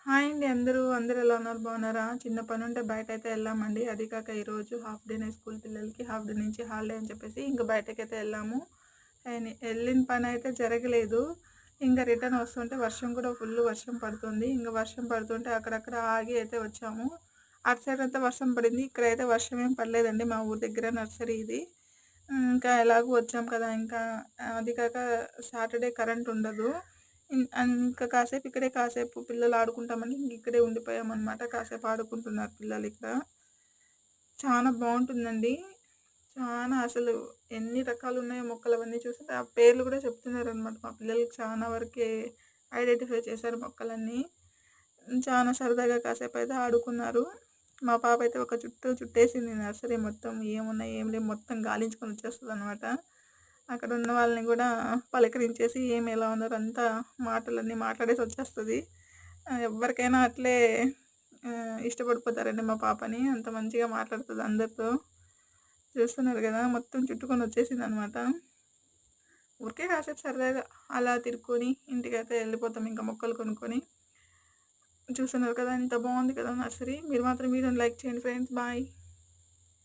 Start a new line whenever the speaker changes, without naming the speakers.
Hi అండి అందరూ ఎలా ఉన్నారు? బాగున్నారా? చిన్న పనుంటే బయటైతే వెళ్ళామండి. అది కాక ఈరోజు హాఫ్ డేనే స్కూల్ పిల్లలకి. హాఫ్ డే నుంచి హాలిడే అని చెప్పేసి ఇంక బయటకైతే వెళ్ళాము. వెళ్ళిన పనైతే జరగలేదు. ఇంక రిటర్న్ వస్తుంటే వర్షం కూడా ఫుల్ వర్షం పడుతుంది. ఇంక వర్షం పడుతుంటే అక్కడక్కడ ఆగి అయితే వచ్చాము. అటు సైడ్ అంతా వర్షం పడింది. ఇక్కడైతే వర్షం ఏం పడలేదండి. మా ఊరి దగ్గర నర్సరీ ఇది. ఇంకా ఎలాగో వచ్చాం కదా! ఇంకా అది కాక సాటర్‌డే కరెంట్ ఉండదు. ఇంకా కాసేపు ఇక్కడే కాసేపు పిల్లలు ఆడుకుంటామని ఇంక ఇక్కడే ఉండిపోయామన్నమాట. కాసేపు ఆడుకుంటున్నారు పిల్లలు ఇక్కడ. చాలా బావుంటుందండి. చానా అసలు ఎన్ని రకాలున్నాయో మొక్కలు అవన్నీ చూస్తుంటే ఆ పేర్లు కూడా చెప్తున్నారనమాట. మా పిల్లలకి చాలా వరకే ఐడెంటిఫై చేశారు మొక్కలన్నీ. చాలా సరదాగా కాసేపయితే ఆడుకున్నారు. మా పాపైతే ఒక చుట్టూ చుట్టేసింది నర్సరీ మొత్తం. ఏమున్నాయి, ఏం లేవు మొత్తం గాలించుకొని వచ్చేస్తదనమాట. అక్కడున్న వాళ్ళని గూడా పలకరించేసి ఎలా ఉన్నారు అంతా మాటలన్నీ మాట్లాడేసి వచ్చేస్తది. ఎవ్వరికైనా అట్లే ఇష్టపడిపోతారండి మా పాపని. అంత మంచిగా మాట్లాడుతది అందరితో. చూస్తున్నారు గదా! మొత్తం చుట్టుకొని వచ్చేసిందనమాట. ఊరికే కాసేపు సరదాగా అలా తిరుక్కొని ఇంటికైతే వెళ్ళిపోతాం ఇంకా మొక్కలు కొనుక్కొని. చూస్తున్నారు కదా! ఎంత బావుంది కదా నర్సరీ. మీరు మాత్రం వీడియోని లైక్ చేయండి ఫ్రెండ్స్. బాయ్.